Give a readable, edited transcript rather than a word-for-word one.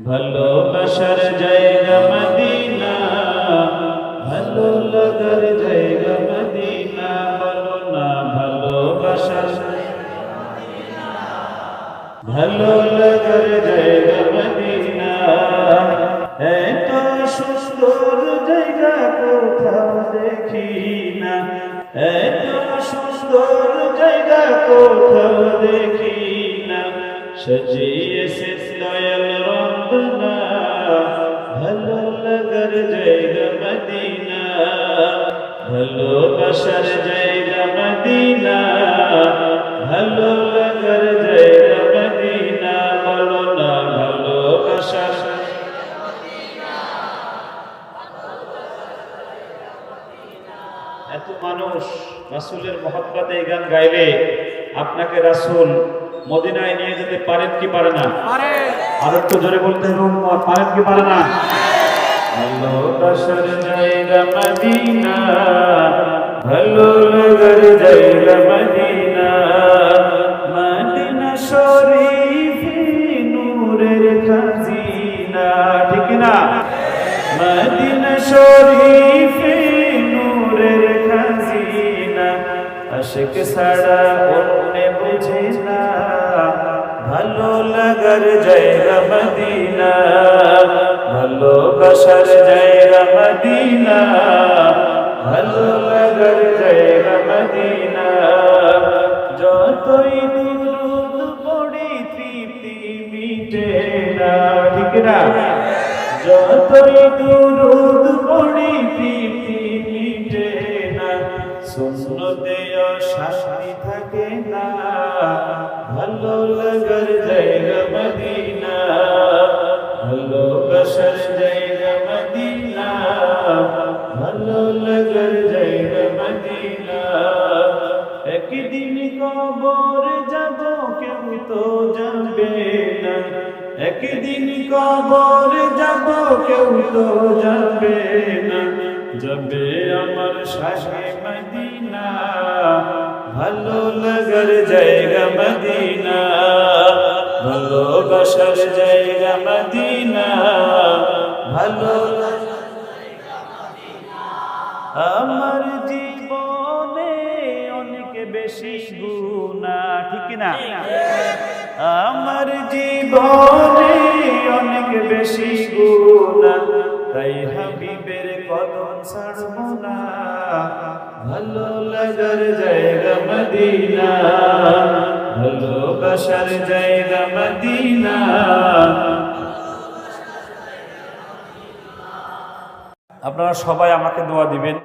ভালোবাসার জায়গা মদিনা, ভালো লাগার জায়গা মদিনা। বলো না ভালোবাসার ভালো লাগার জায়গা মদিনা। এত সুন্দর জায়গা কোথাও দেখি না, এত সুন্দর জায়গা কোথাও দেখি না। সাজিয়েছে দয়াল রব্বানা, ভালো লাগার জায়গা মদিনা, ভালোবাসার জায়গা মদিনা, ভালো লাগার জায়গা মদিনা। বলো না ভালোবাসার এত মানুষ রাসূলের মহব্বতে এই গান গাইলে আপনাকে রাসূল মদিনায় নিয়ে যেতে পারেন কি পারে না? পারে। আর একটু জোরে বলতে হবে, পারেন কি পারে না? ভালোবাসার জায়গা মদিনা, ভালো লাগার জায়গা মদিনা, মদিনা শরীফে নূরের খাজিনা। ঠিক না? মদিনা শরীফে নূরের খাজিনা, আশিক ছাড়া অন্য বুঝে না, ভালো লাগার জায়গা মদিনা, ভালোবাসার জায়গা মদিনা, ভালো লাগার জায়গা মদিনা। যতই দুরূদ পড়ি তৃপ্তি মিটে না। ঠিক না? যতই দুরূদ পড়ি তৃপ্তি মিটে না, সুন্নতেও শান্তি থাকে না, ভালো লাগার জায়গা মদিনা, ভালোবাসার জায়গা মদিনা, ভালো লাগার জায়গা মদিনা। একদিন কবর যাব কেউ তো যাবে না, একদিন কবর যাব কেউ তো যাবে না, যাবে আমার শাহে মদিনা, ভালো লাগার জায়গা মদিনা, ভালোবাসার জায়গা মদিনা, ভালো আমার জীবনে অনেক বেশি গুনাহ। ঠিক না? আমার জীবনে অনেক বেশি গুনাহ, তাই হাবিবের কদম ছাড়ব না, ভালো লাগার জায়গা মদিনা, ভালোবাসার জায়গা মদিনা। আপনারা সবাই আমাকে দোয়া দিবেন।